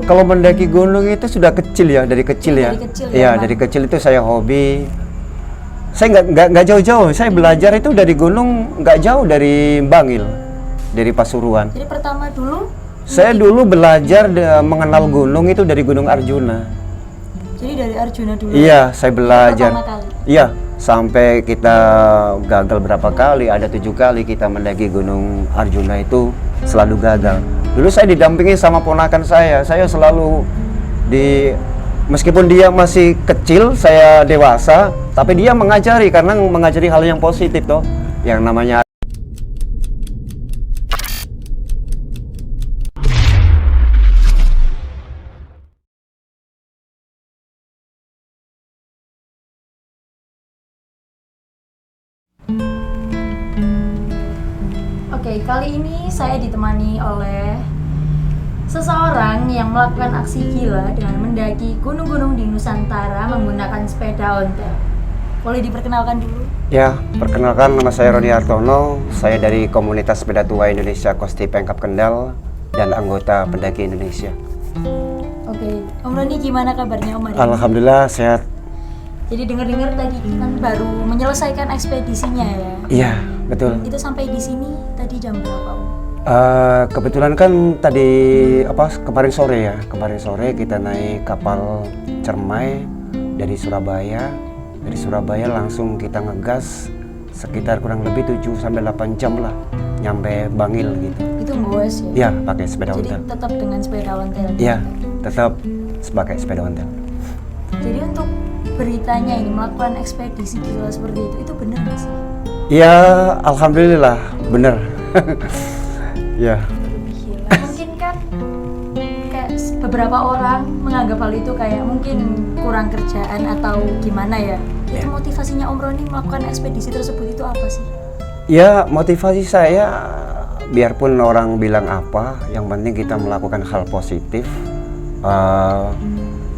Kalau mendaki gunung itu sudah kecil ya, dari kecil ya. Dari kecil Iya, ya, dari kecil itu saya hobi. Saya nggak jauh-jauh. Saya belajar itu dari gunung nggak jauh dari Bangil, dari Pasuruan. Jadi pertama dulu, Saya dulu belajar mengenal gunung itu dari Gunung Arjuna. jadi dari Arjuna dulu. Iya, saya belajar. Pertama kali. Iya, sampai kita gagal berapa kali, ada 7 kali kita mendaki Gunung Arjuna itu selalu gagal. Dulu saya didampingi sama ponakan saya selalu meskipun dia masih kecil, saya dewasa, tapi dia mengajari karena mengajari hal yang positif toh, yang namanya. Oke, kali ini saya ditemani oleh seseorang yang melakukan aksi gila dengan mendaki gunung-gunung di Nusantara menggunakan sepeda ontel. Boleh diperkenalkan dulu? Ya, perkenalkan, nama saya Roni Hartono. Saya dari komunitas sepeda tua Indonesia Kosti Pengkap Kendal dan anggota pendaki Indonesia. Oke, Om Roni gimana kabarnya Om hari ini? Alhamdulillah sehat. Jadi dengar-dengar tadi kan baru menyelesaikan ekspedisinya ya? Iya, betul. Itu sampai di sini tadi jam berapa Om? Kebetulan kan tadi kemarin sore kita naik kapal Cermai dari Surabaya. Dari Surabaya langsung kita ngegas sekitar kurang lebih 7-8 jam lah nyampe Bangil gitu. Itu goes ya? Iya, pakai sepeda Jadi ontel. tetap dengan sepeda ontel? Iya, tetap pakai sepeda ontel. Jadi untuk beritanya ini melakukan ekspedisi gila seperti itu benar nggak sih? Iya, alhamdulillah bener. Ya. Gila. Mungkin kan kayak beberapa orang menganggap hal itu kayak mungkin kurang kerjaan atau gimana ya. Itu motivasinya Om Roni melakukan ekspedisi tersebut itu apa sih? Ya, motivasi saya biarpun orang bilang apa, yang penting kita melakukan hal positif.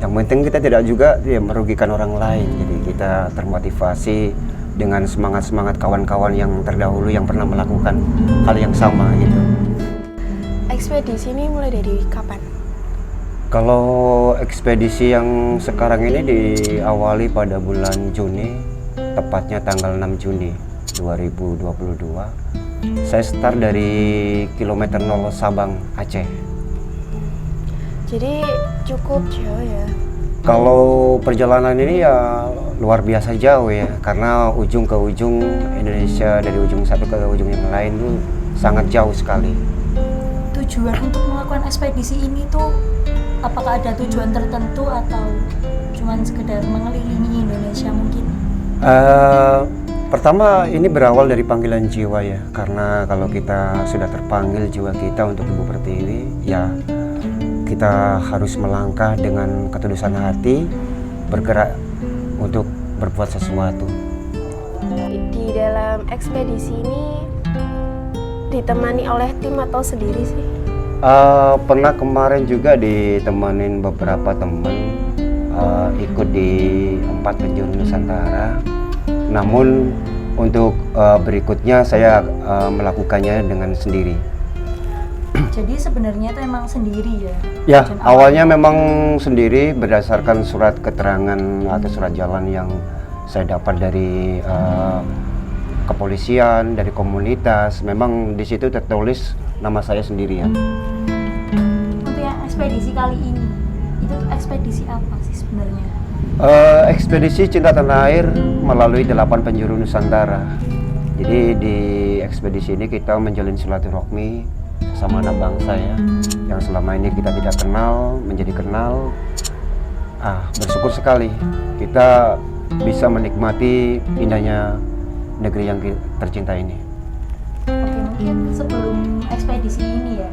Yang penting kita tidak juga merugikan orang lain. Jadi kita termotivasi dengan semangat-semangat kawan-kawan yang terdahulu yang pernah melakukan hal yang sama gitu. Ekspedisi ini mulai dari kapan? Kalau ekspedisi yang sekarang ini diawali pada bulan Juni, tepatnya tanggal 6 Juni 2022. Saya start dari kilometer 0 Sabang, Aceh. Jadi cukup jauh ya? Kalau perjalanan ini ya luar biasa jauh ya, karena ujung ke ujung Indonesia, dari ujung satu ke ujung yang lain itu sangat jauh sekali. Tujuan untuk melakukan ekspedisi ini tuh apakah ada tujuan tertentu atau cuman sekedar mengelilingi Indonesia mungkin? Pertama ini berawal dari panggilan jiwa ya, karena kalau kita sudah terpanggil jiwa kita untuk Ibu Pertiwi, ya kita harus melangkah dengan ketulusan hati, bergerak untuk berbuat sesuatu. Di dalam ekspedisi ini ditemani oleh tim atau sendiri sih? Pernah kemarin juga ditemanin beberapa teman ikut di 4 penjuru Nusantara. Namun untuk berikutnya saya melakukannya dengan sendiri. Jadi sebenarnya itu emang sendiri ya? Ya, Dan awalnya memang sendiri berdasarkan surat keterangan atau surat jalan yang saya dapat dari kepolisian, dari komunitas. Memang di situ tertulis nama saya sendirian. Untuk yang ekspedisi kali ini, itu ekspedisi apa sih sebenarnya? Ekspedisi Cinta Tanah Air melalui 8 penjuru Nusantara. Jadi di ekspedisi ini kita menjalin silaturahmi sesama anak bangsa ya, yang selama ini kita tidak kenal menjadi kenal. Bersyukur sekali kita bisa menikmati indahnya negeri yang tercinta ini. Oke, mungkin sebelum ekspedisi ini ya,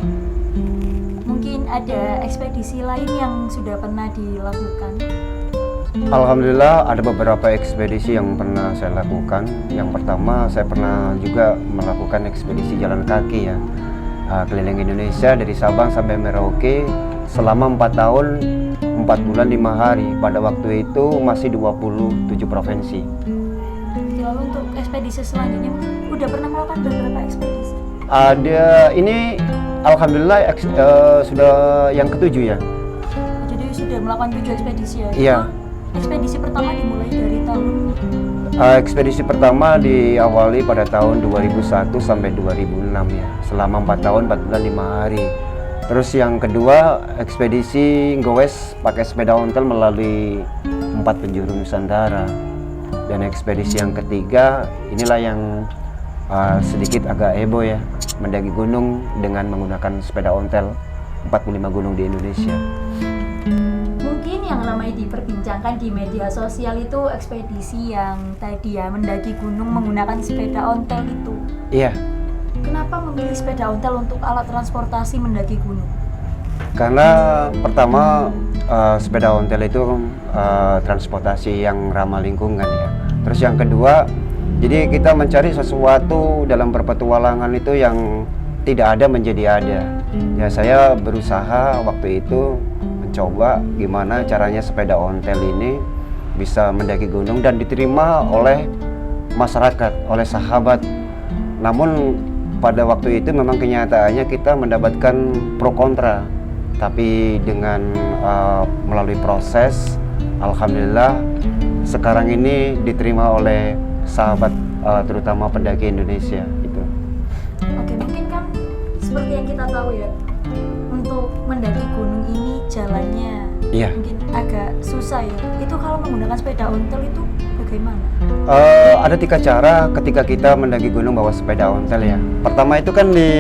mungkin ada ekspedisi lain yang sudah pernah dilakukan? Alhamdulillah ada beberapa ekspedisi yang pernah saya lakukan. Yang pertama saya pernah juga melakukan ekspedisi jalan kaki ya, keliling Indonesia dari Sabang sampai Merauke selama 4 tahun 4 bulan 5 hari. Pada waktu itu masih 27 provinsi. Lalu untuk ekspedisi selanjutnya udah pernah melakukan beberapa ekspedisi? Ada ini Alhamdulillah sudah yang ketujuh ya. Jadi sudah melakukan 7 ekspedisi ya? Iya. Itu ekspedisi pertama dimulai dari tahun Ekspedisi pertama diawali pada tahun 2001 sampai 2006 ya, selama 4 tahun 4 bulan 5 hari. Terus yang kedua ekspedisi goes pakai sepeda ontel melalui 4 penjuru Nusantara. Dan ekspedisi yang ketiga inilah yang sedikit agak heboh ya, mendaki gunung dengan menggunakan sepeda ontel 45 gunung di Indonesia. mungkin yang ramai diperbincangkan di media sosial itu ekspedisi yang tadi ya, mendaki gunung menggunakan sepeda ontel itu. Iya, Kenapa memilih sepeda ontel untuk alat transportasi mendaki gunung? karena pertama sepeda ontel itu transportasi yang ramah lingkungan ya. Terus yang kedua, jadi kita mencari sesuatu dalam berpetualangan itu yang tidak ada menjadi ada. Ya saya berusaha waktu itu mencoba gimana caranya sepeda ontel ini bisa mendaki gunung dan diterima oleh masyarakat, oleh sahabat. Namun pada waktu itu memang kenyataannya kita mendapatkan pro kontra. Tapi dengan melalui proses, alhamdulillah sekarang ini diterima oleh sahabat terutama pendaki Indonesia gitu. Oke, mungkin kan seperti yang kita tahu ya, untuk mendaki gunung ini jalannya Iya. mungkin agak susah ya. Itu kalau menggunakan sepeda ontel itu bagaimana? Ada 3 cara ketika kita mendaki gunung bawa sepeda ontel ya. Pertama itu kan di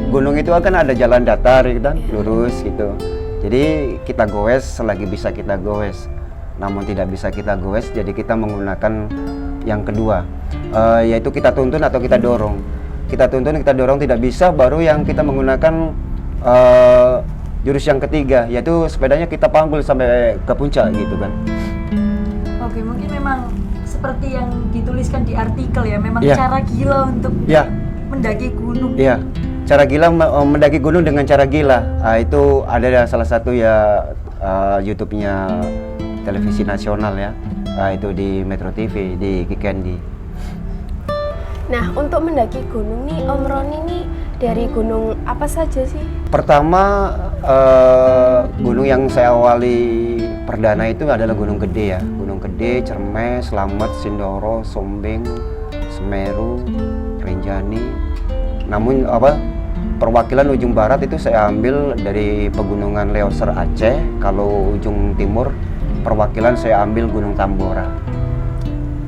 gunung itu akan ada jalan datar gitu kan, lurus gitu. Jadi kita goes selagi bisa kita goes. Namun tidak bisa kita goes, jadi kita menggunakan yang kedua, yaitu kita tuntun atau kita dorong. Kita tuntun, kita dorong tidak bisa, baru yang kita menggunakan jurus yang ketiga, yaitu sepedanya kita panggul sampai ke puncak gitu kan. Oke, mungkin memang seperti yang dituliskan di artikel ya, memang Iya. cara gila untuk Ya, mendaki gunung. iya. Cara gila mendaki gunung dengan cara gila. Itu ada salah satu ya YouTube-nya televisi nasional ya. Itu di Metro TV, di Kikendi. Nah, untuk mendaki gunung nih, Om Roni nih dari gunung apa saja sih? Pertama gunung yang saya awali perdana itu adalah Gunung Gede ya. Gunung Gede, Cermes, Slamet, Sindoro, Sombing, Semeru, Rinjani. Namun perwakilan ujung barat itu saya ambil dari Pegunungan Leoser Aceh. Kalau ujung timur perwakilan saya ambil Gunung Tambora.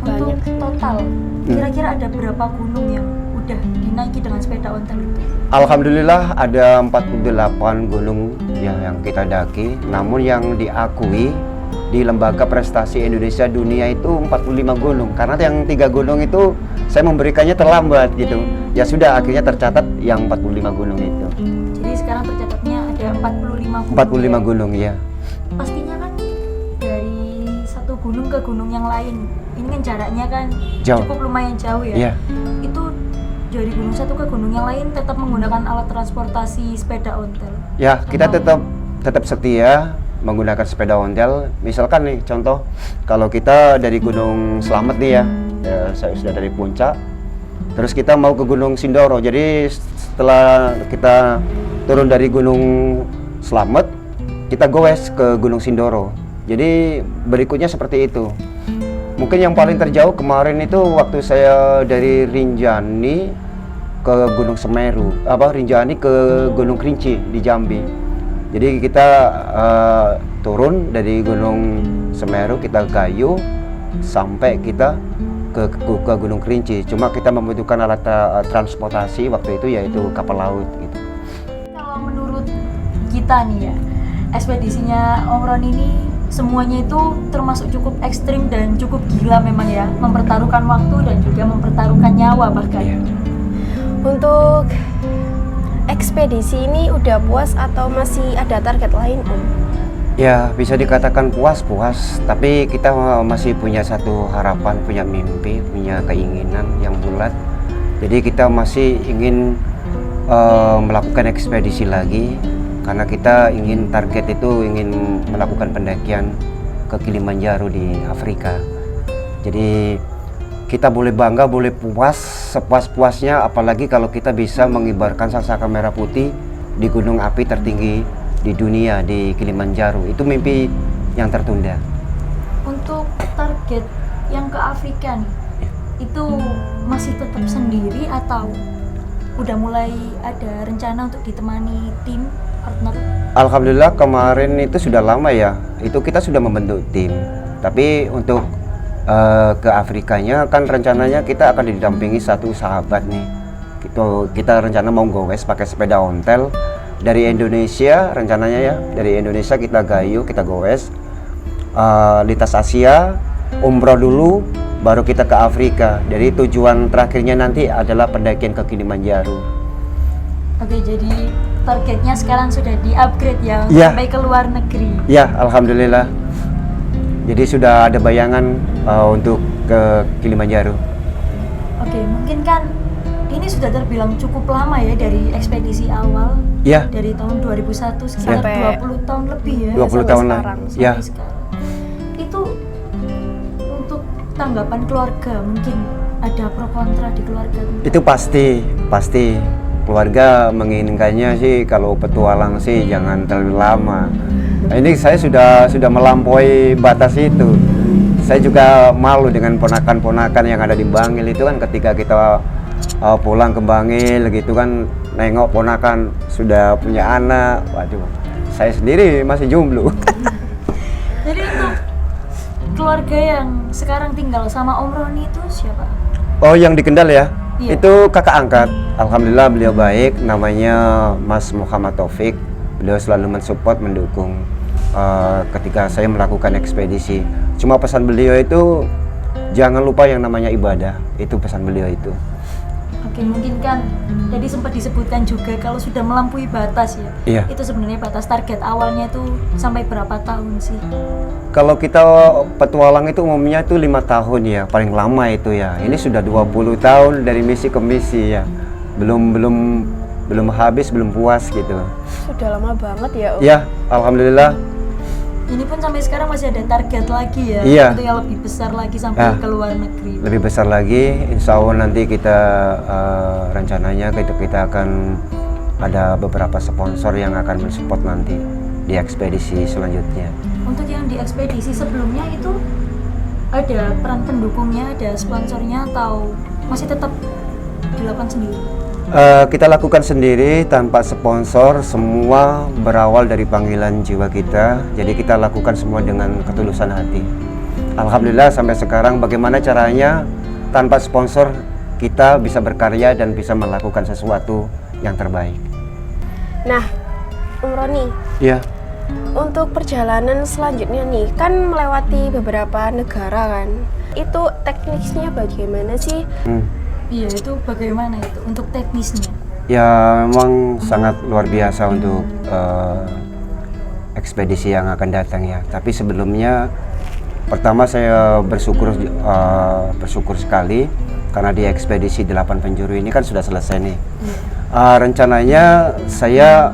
Untuk Banyak. total, kira-kira ada berapa gunung yang udah dinaiki dengan sepeda ontel itu? Alhamdulillah ada 48 gunung ya yang kita daki. Namun yang diakui di Lembaga Prestasi Indonesia Dunia itu 45 gunung. Karena yang 3 gunung itu saya memberikannya terlambat gitu. Ya sudah akhirnya tercatat yang 45 gunung itu. Jadi sekarang tercatatnya ada 45 gunung. 45 ya? gunung ya. Pastinya kan dari satu gunung ke gunung yang lain. Ini kan jaraknya kan Jauh. cukup lumayan jauh ya. Iya. Itu dari gunung satu ke gunung yang lain tetap menggunakan alat transportasi sepeda ontel. Ya, kita tetap setia menggunakan sepeda ontel. Misalkan nih contoh, kalau kita dari Gunung Slamet nih ya, saya sudah dari puncak, terus kita mau ke Gunung Sindoro. Jadi setelah kita turun dari Gunung Slamet, kita goes ke Gunung Sindoro. Jadi berikutnya seperti itu. Mungkin yang paling terjauh kemarin itu waktu saya dari Rinjani ke Gunung Semeru, Rinjani ke Gunung Kerinci di Jambi. Jadi kita turun dari Gunung Semeru, kita kayu sampai kita ke Gunung Kerinci. Cuma kita membutuhkan alat transportasi waktu itu yaitu kapal laut gitu. Kalau menurut kita nih ya, ekspedisinya Om Ron ini semuanya itu termasuk cukup ekstrim dan cukup gila memang ya, mempertaruhkan waktu dan juga mempertaruhkan nyawa bahkan. Iya. Untuk ekspedisi ini udah puas atau masih ada target lain, Om? Ya bisa dikatakan puas, tapi kita masih punya satu harapan, punya mimpi, punya keinginan yang bulat. Jadi kita masih ingin melakukan ekspedisi lagi, karena kita ingin target itu ingin melakukan pendakian ke Kilimanjaro di Afrika. Jadi kita boleh bangga, boleh puas sepuas-puasnya, apalagi kalau kita bisa mengibarkan sangsaka merah putih di gunung api tertinggi di dunia, di Kilimanjaro. Itu mimpi yang tertunda. Untuk target yang ke Afrika nih, itu masih tetap sendiri atau udah mulai ada rencana untuk ditemani tim partner? Alhamdulillah kemarin itu sudah lama ya, itu kita sudah membentuk tim. Tapi untuk ke Afrikanya kan rencananya kita akan didampingi satu sahabat nih. Kita rencana mau gowes pakai sepeda ontel dari Indonesia, rencananya ya dari Indonesia kita gayu, kita gowes lintas Asia, umroh dulu, baru kita ke Afrika. Jadi tujuan terakhirnya nanti adalah pendakian ke Kilimanjaro. Oke, jadi targetnya sekarang sudah di-upgrade ya, Iya. sampai ke luar negeri. Ya, alhamdulillah. Jadi sudah ada bayangan untuk ke Kilimanjaro. Oke, mungkin kan ini sudah terbilang cukup lama ya dari ekspedisi awal. Ya, Dari tahun 2001 sekitar Sampai 20 tahun lebih ya. 20 sampai tahun lah. sekarang. Sampai Ya, sekarang. Itu untuk tanggapan keluarga, mungkin ada pro kontra di keluarga. itu pasti. Keluarga menginginkannya sih kalau petualang sih jangan terlalu lama. Nah, ini saya sudah melampaui batas itu. Saya juga malu dengan ponakan-ponakan yang ada di Bangil itu kan, ketika kita pulang ke Bangil gitu kan, nengok ponakan sudah punya anak. Waduh, saya sendiri masih jomblo. Jadi untuk keluarga yang sekarang tinggal sama Om Roni itu siapa? Oh, yang di Kendal ya? Iya. Itu kakak angkat. Alhamdulillah beliau baik, namanya Mas Muhammad Taufik. Beliau selalu mensupport, mendukung ketika saya melakukan ekspedisi. Cuma pesan beliau itu jangan lupa yang namanya ibadah. Itu pesan beliau itu. Oke, mungkin kan tadi sempat disebutkan juga kalau sudah melampaui batas ya. Iya. Itu sebenarnya batas target awalnya itu sampai berapa tahun sih? Kalau kita petualang itu umumnya itu 5 tahun ya, paling lama itu ya. Ini sudah 20 tahun dari misi ke misi ya. Belum habis, belum puas gitu. Sudah lama banget ya, Om. Ya, alhamdulillah. Ini pun sampai sekarang masih ada target lagi ya, Iya. untuk yang lebih besar lagi sampai Ah. ke luar negeri. Lebih besar lagi, insya Allah nanti kita rencananya kita akan ada beberapa sponsor yang akan mensupport nanti di ekspedisi selanjutnya. Untuk yang di ekspedisi sebelumnya itu ada peran pendukungnya, ada sponsornya atau masih tetap dilakukan sendiri? Kita lakukan sendiri tanpa sponsor, semua berawal dari panggilan jiwa kita. Jadi kita lakukan semua dengan ketulusan hati. Alhamdulillah sampai sekarang bagaimana caranya tanpa sponsor kita bisa berkarya dan bisa melakukan sesuatu yang terbaik. Nah, Om Roni, Iya. untuk perjalanan selanjutnya nih, kan melewati beberapa negara kan. Itu teknisnya bagaimana sih? Iya, itu bagaimana itu untuk teknisnya? Ya memang sangat luar biasa untuk ekspedisi yang akan datang ya. Tapi sebelumnya pertama saya bersyukur sekali karena di ekspedisi 8 penjuru ini kan sudah selesai nih. Rencananya saya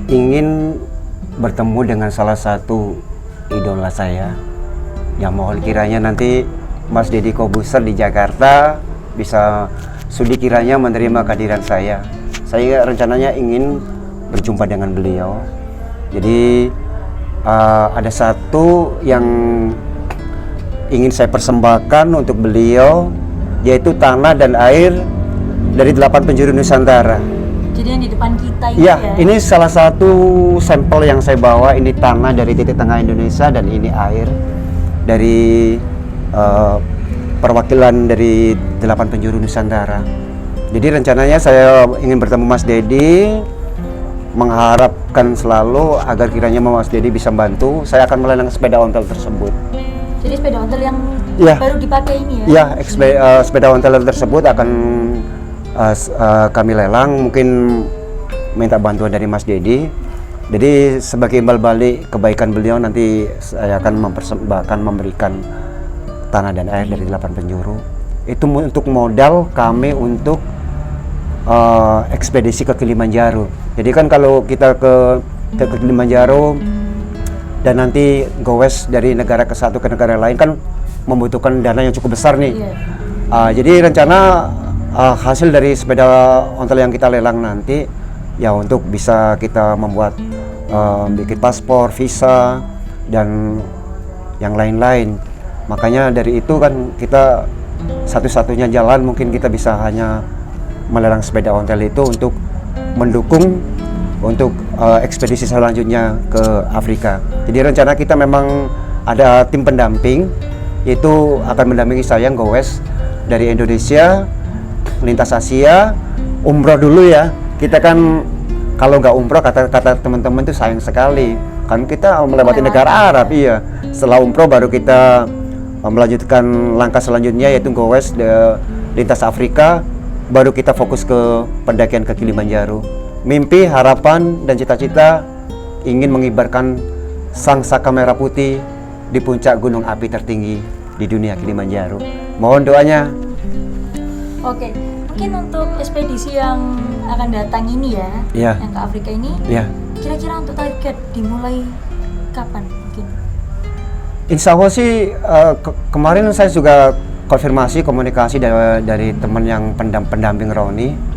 ingin bertemu dengan salah satu idola saya. Ya mohon kiranya nanti Mas Deddy Kobuser di Jakarta bisa sudi kiranya menerima kehadiran saya. Saya rencananya ingin berjumpa dengan beliau. Jadi ada satu yang ingin saya persembahkan untuk beliau, yaitu tanah dan air dari 8 penjuru Nusantara. Jadi yang di depan kita ini Iya, ya? ini salah satu sampel yang saya bawa. Ini tanah dari titik tengah Indonesia dan ini air dari perwakilan dari 8 penjuru Nusantara. Jadi rencananya saya ingin bertemu Mas Deddy, mengharapkan selalu agar kiranya Mas Deddy bisa bantu. Saya akan melelang sepeda ontel tersebut. Jadi sepeda ontel yang Iya. baru dipakai ini ya? Ya, sepeda ontel tersebut akan kami lelang. Mungkin minta bantuan dari Mas Deddy. Jadi sebagai imbal balik kebaikan beliau, nanti saya akan mempersembahkan, memberikan tanah dan air dari 8 penjuru. Itu untuk modal kami untuk ekspedisi ke Kilimanjaro. Jadi kan kalau kita ke Kilimanjaro dan nanti gowes dari negara ke satu ke negara lain kan membutuhkan dana yang cukup besar nih. Iya. Jadi rencana hasil dari sepeda ontel yang kita lelang nanti ya untuk bisa kita membuat bikin paspor, visa dan yang lain-lain. Makanya dari itu kan kita satu-satunya jalan mungkin kita bisa hanya melelang sepeda ontel itu untuk mendukung untuk ekspedisi selanjutnya ke Afrika. Jadi rencana kita memang ada tim pendamping, yaitu akan mendampingi saya gowes dari Indonesia, lintas Asia, umroh dulu ya. Kita kan kalau nggak umroh kata teman-teman itu sayang sekali. Kan kita melewati negara Arab, iya. Setelah umroh baru kita melanjutkan langkah selanjutnya yaitu gowes lintas Afrika, baru kita fokus ke pendakian ke Kilimanjaro. Mimpi, harapan, dan cita-cita ingin mengibarkan sang saka merah putih di puncak gunung api tertinggi di dunia, Kilimanjaro. Mohon doanya. Oke, mungkin untuk ekspedisi yang akan datang ini ya, Iya. yang ke Afrika ini, Ya, kira-kira untuk target dimulai kapan mungkin? insya Allah sih kemarin saya juga konfirmasi komunikasi dari teman yang pendamping Roni.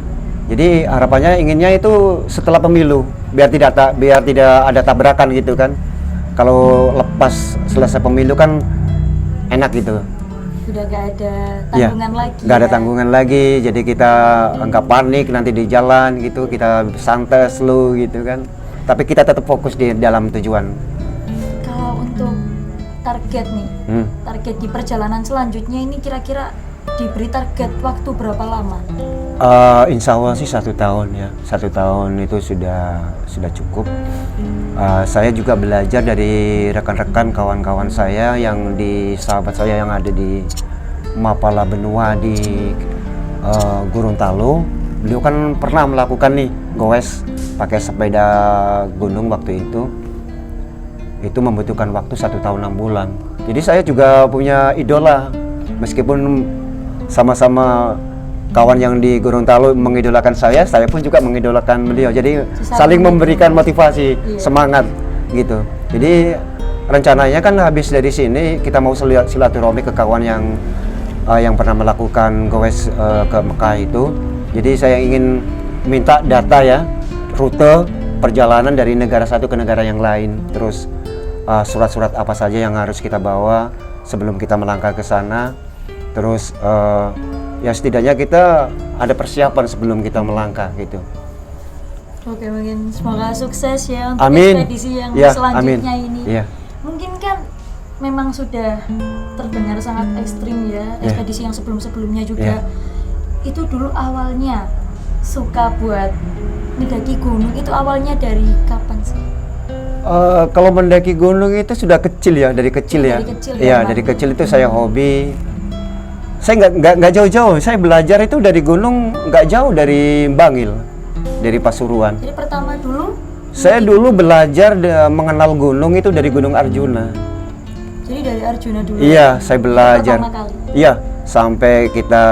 Jadi harapannya inginnya itu setelah pemilu, biar tidak ada tabrakan gitu kan. Kalau lepas selesai pemilu kan enak gitu. Sudah gak ada Iya, tanggungan lagi. nggak ada ya? tanggungan lagi, jadi kita nggak panik nanti di jalan gitu, kita santai slow gitu kan. Tapi kita tetap fokus di dalam tujuan. Kalau untuk target nih, target di perjalanan selanjutnya ini kira-kira diberi target waktu berapa lama? Insya Allah sih 1 tahun ya, 1 tahun itu sudah cukup. Saya juga belajar dari rekan-rekan kawan-kawan saya yang sahabat saya yang ada di Mapala Benua di Gorontalo. Beliau kan pernah melakukan nih gowes pakai sepeda gunung waktu itu membutuhkan waktu 1 tahun 6 bulan. Jadi saya juga punya idola, meskipun sama-sama kawan yang di Gorontalo mengidolakan saya pun juga mengidolakan beliau. Jadi saling memberikan motivasi, semangat gitu. Jadi rencananya kan habis dari sini kita mau silaturahmi ke kawan yang pernah melakukan gowes ke Mekah itu. Jadi saya ingin minta data ya, rute perjalanan dari negara satu ke negara yang lain. Terus surat-surat apa saja yang harus kita bawa sebelum kita melangkah ke sana. Terus ya setidaknya kita ada persiapan sebelum kita melangkah gitu. Oke, mungkin semoga sukses ya untuk Amin. ekspedisi yang Ya, selanjutnya amin. ini. Iya. Mungkin kan memang sudah terdengar sangat ekstrim ya, ekspedisi yang sebelum-sebelumnya juga. Itu dulu awalnya suka buat mendaki gunung itu awalnya dari kapan sih? Kalau mendaki gunung itu sudah kecil ya, dari kecil ya. Dari kecil Iya, memang. dari kecil itu saya hobi. Saya nggak jauh-jauh. Saya belajar itu dari gunung nggak jauh dari Bangil, dari Pasuruan. Jadi pertama dulu Saya dulu belajar mengenal gunung itu dari Gunung Arjuna. jadi dari Arjuna dulu. Iya, saya belajar. Pertama kali. Iya, sampai kita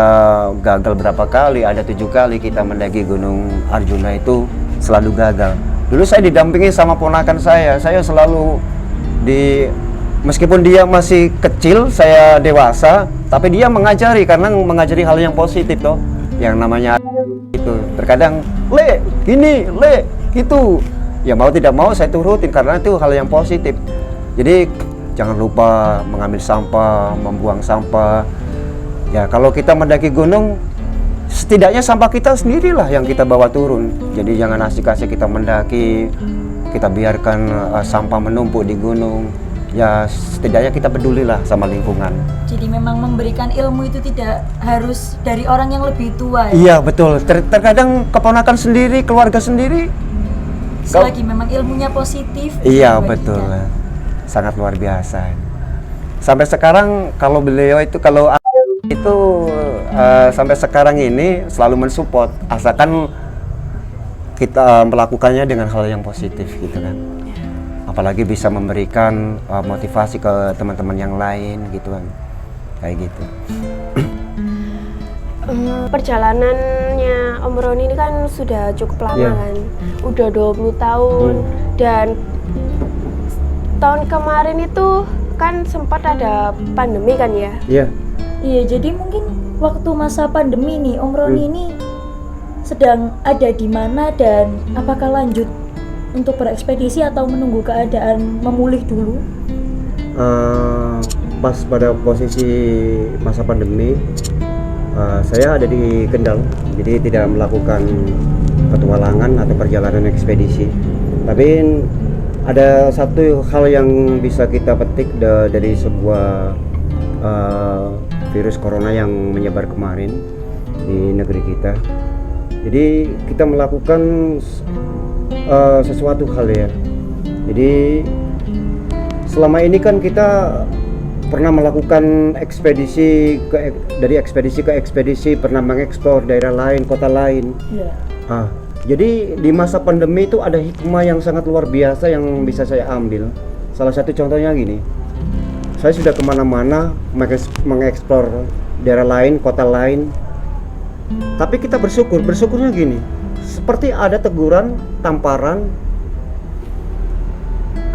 gagal berapa kali, ada 7 kali kita mendaki Gunung Arjuna itu selalu gagal. Dulu saya didampingi sama ponakan saya selalu meskipun dia masih kecil, saya dewasa, tapi dia mengajari hal yang positif toh, yang namanya itu. Terkadang, le, gini, le, gitu. Ya mau tidak mau saya turutin karena itu hal yang positif. Jadi jangan lupa mengambil sampah, membuang sampah. Ya kalau kita mendaki gunung, setidaknya sampah kita sendirilah yang kita bawa turun. Jadi jangan asik-asik kita mendaki, kita biarkan sampah menumpuk di gunung. Ya setidaknya kita pedulilah sama lingkungan. Jadi memang memberikan ilmu itu tidak harus dari orang yang lebih tua ya. Iya betul. Terkadang keponakan sendiri, keluarga sendiri. Selagi memang ilmunya positif. Iya dibagikan. betul. Sangat luar biasa. Sampai sekarang kalau beliau itu sampai sekarang ini selalu mensupport asalkan kita melakukannya dengan hal yang positif gitu kan. Apalagi bisa memberikan motivasi ke teman-teman yang lain gitu kan. Kayak gitu. Perjalanannya Om Roni ini kan sudah cukup lama Iya. kan, udah 20 tahun dan tahun kemarin itu kan sempat ada pandemi kan ya? Iya. Iya, jadi mungkin waktu masa pandemi nih Om Roni ini sedang ada di mana dan apakah lanjut untuk berekspedisi atau menunggu keadaan memulih dulu? Pas pada posisi masa pandemi, saya ada di Kendal, jadi tidak melakukan petualangan atau perjalanan ekspedisi. Tapi ada satu hal yang bisa kita petik dari sebuah virus corona yang menyebar kemarin di negeri kita. Jadi kita melakukan sesuatu hal ya. Jadi selama ini kan kita pernah melakukan ekspedisi dari ekspedisi ke ekspedisi, pernah mengeksplor daerah lain, kota lain. Jadi di masa pandemi itu ada hikmah yang sangat luar biasa yang bisa saya ambil. Salah satu contohnya gini, saya sudah kemana-mana mengeksplor daerah lain, kota lain. Tapi kita bersyukurnya gini, seperti ada teguran, tamparan,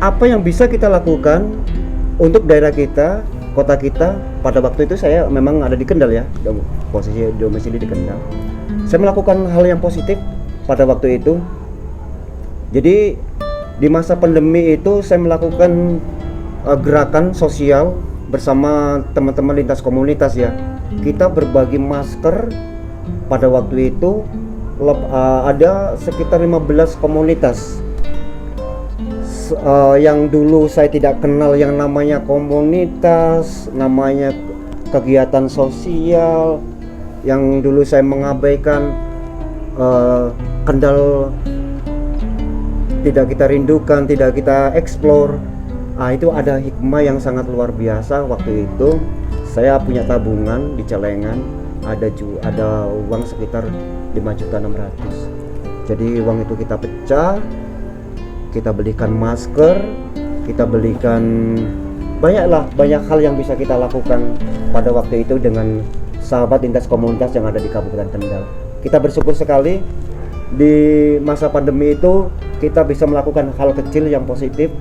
apa yang bisa kita lakukan untuk daerah kita, kota kita. Pada waktu itu saya memang ada di Kendal ya, posisi domisili di Kendal. Saya melakukan hal yang positif pada waktu itu. Jadi di masa pandemi itu saya melakukan gerakan sosial bersama teman-teman lintas komunitas ya. Kita berbagi masker. Pada waktu itu ada sekitar 15 komunitas yang dulu saya tidak kenal, yang namanya komunitas, namanya kegiatan sosial, yang dulu saya mengabaikan. Kendal tidak kita rindukan, tidak kita eksplor. Itu ada hikmah yang sangat luar biasa. Waktu itu saya punya tabungan di celengan, ada uang sekitar 5.600.000. Jadi uang itu kita pecah, kita belikan masker, kita belikan banyak hal yang bisa kita lakukan pada waktu itu dengan sahabat lintas komunitas yang ada di Kabupaten Kendal. Kita bersyukur sekali di masa pandemi itu kita bisa melakukan hal kecil yang positif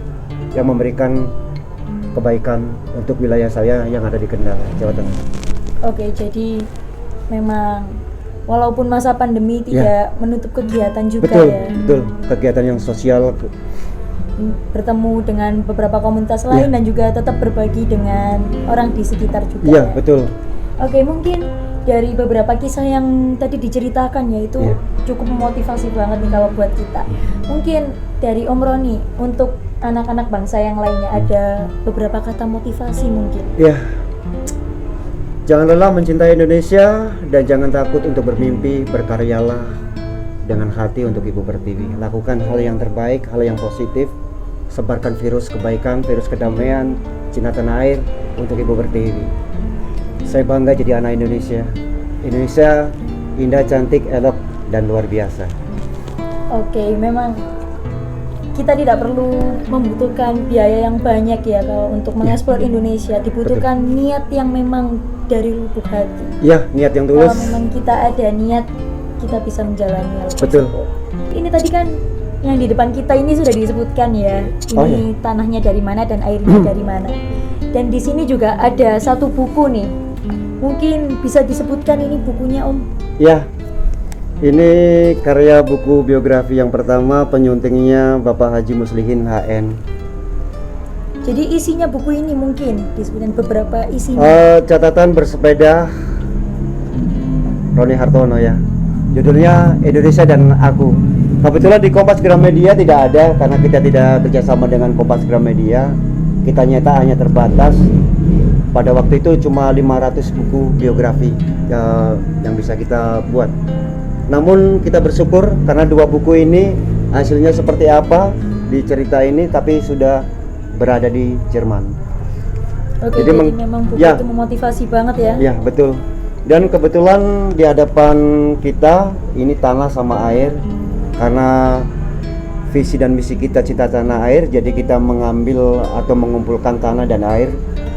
yang memberikan kebaikan untuk wilayah saya yang ada di Kendal, Jawa Tengah. Oke, jadi memang walaupun masa pandemi tidak menutup kegiatan juga ya. Betul, kegiatan yang sosial, bertemu dengan beberapa komunitas lain dan juga tetap berbagi dengan orang di sekitar juga. Iya, betul. Oke, mungkin dari beberapa kisah yang tadi diceritakan ya itu cukup memotivasi banget nih kalau buat kita. Mungkin dari Om Roni untuk anak-anak bangsa yang lainnya ada beberapa kata motivasi mungkin. Jangan lelah mencintai Indonesia dan jangan takut untuk bermimpi, berkaryalah dengan hati untuk Ibu Pertiwi. Lakukan hal yang terbaik, hal yang positif, sebarkan virus kebaikan, virus kedamaian, cinta tanah air untuk Ibu Pertiwi. Saya bangga jadi anak Indonesia. Indonesia indah, cantik, elok, dan luar biasa. Oke, memang kita tidak perlu membutuhkan biaya yang banyak ya kalau untuk mengeksplor Indonesia. Dibutuhkan niat yang memang dari lubuk hati. Ya, niat yang tulus. Kalau memang kita ada niat, kita bisa menjalani hal tersebut. Betul. Ini tadi kan yang di depan kita ini sudah disebutkan ya. Ini tanahnya dari mana dan airnya dari mana. Dan di sini juga ada satu buku nih. Mungkin bisa disebutkan ini bukunya, Om? Ya, ini karya buku biografi yang pertama, penyuntingnya Bapak Haji Muslihin HN. Jadi isinya buku ini mungkin disebutkan beberapa isinya. Catatan bersepeda Roni Hartono ya. Judulnya Indonesia dan Aku. Kebetulan di Kompas Gramedia tidak ada karena kita tidak kerjasama dengan Kompas Gramedia. Kita nyata hanya terbatas. Pada waktu itu cuma 500 buku biografi yang bisa kita buat. Namun kita bersyukur karena 2 buku ini hasilnya seperti apa di cerita ini, tapi sudah berada di Jerman. Oke, jadi memang buku itu memotivasi banget ya. Ya, betul. Dan kebetulan di hadapan kita ini tanah sama air. Karena visi dan misi kita cinta tanah air, jadi kita mengambil atau mengumpulkan tanah dan air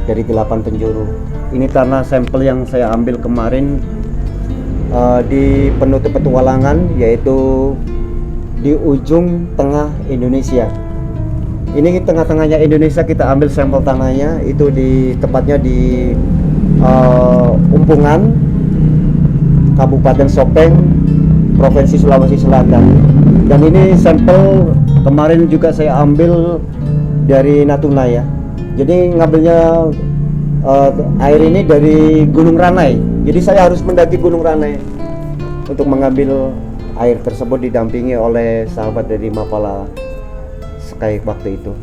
dari 8 penjuru. Ini tanah sampel yang saya ambil kemarin di penutup petualangan, yaitu di ujung tengah Indonesia. Ini tengah-tengahnya Indonesia, kita ambil sampel tanahnya, itu tepatnya di Umpungan, Kabupaten Sopeng, Provinsi Sulawesi Selatan. Dan ini sampel kemarin juga saya ambil dari Natuna ya. Jadi ngambilnya air ini dari Gunung Ranai. Jadi saya harus mendaki Gunung Ranai untuk mengambil air tersebut, didampingi oleh sahabat dari Mapala Sky waktu itu.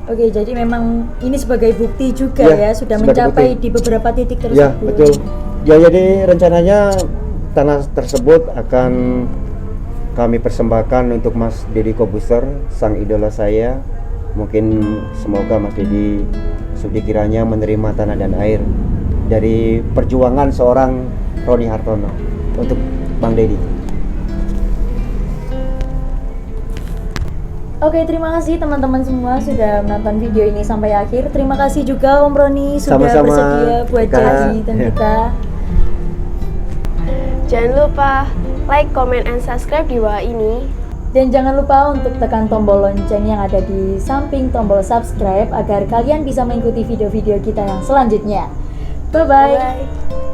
Oke, jadi memang ini sebagai bukti juga Ya, ya, sudah sebagai mencapai bukti. di beberapa titik tersebut. Ya, betul. Ya, jadi rencananya tanah tersebut akan kami persembahkan untuk Mas Deddy Kobuser, sang idola saya. Mungkin semoga Mas Deddy sudi kiranya menerima tanah dan air dari perjuangan seorang Roni Hartono untuk Bang Deddy. Oke, terima kasih teman-teman semua sudah menonton video ini sampai akhir. Terima kasih juga Om Roni sudah Sama-sama, bersedia buat Kak. jadi dan Ya. kita. Jangan lupa like, comment, and subscribe di bawah ini. Dan jangan lupa untuk tekan tombol lonceng yang ada di samping tombol subscribe agar kalian bisa mengikuti video-video kita yang selanjutnya. Bye-bye. Bye.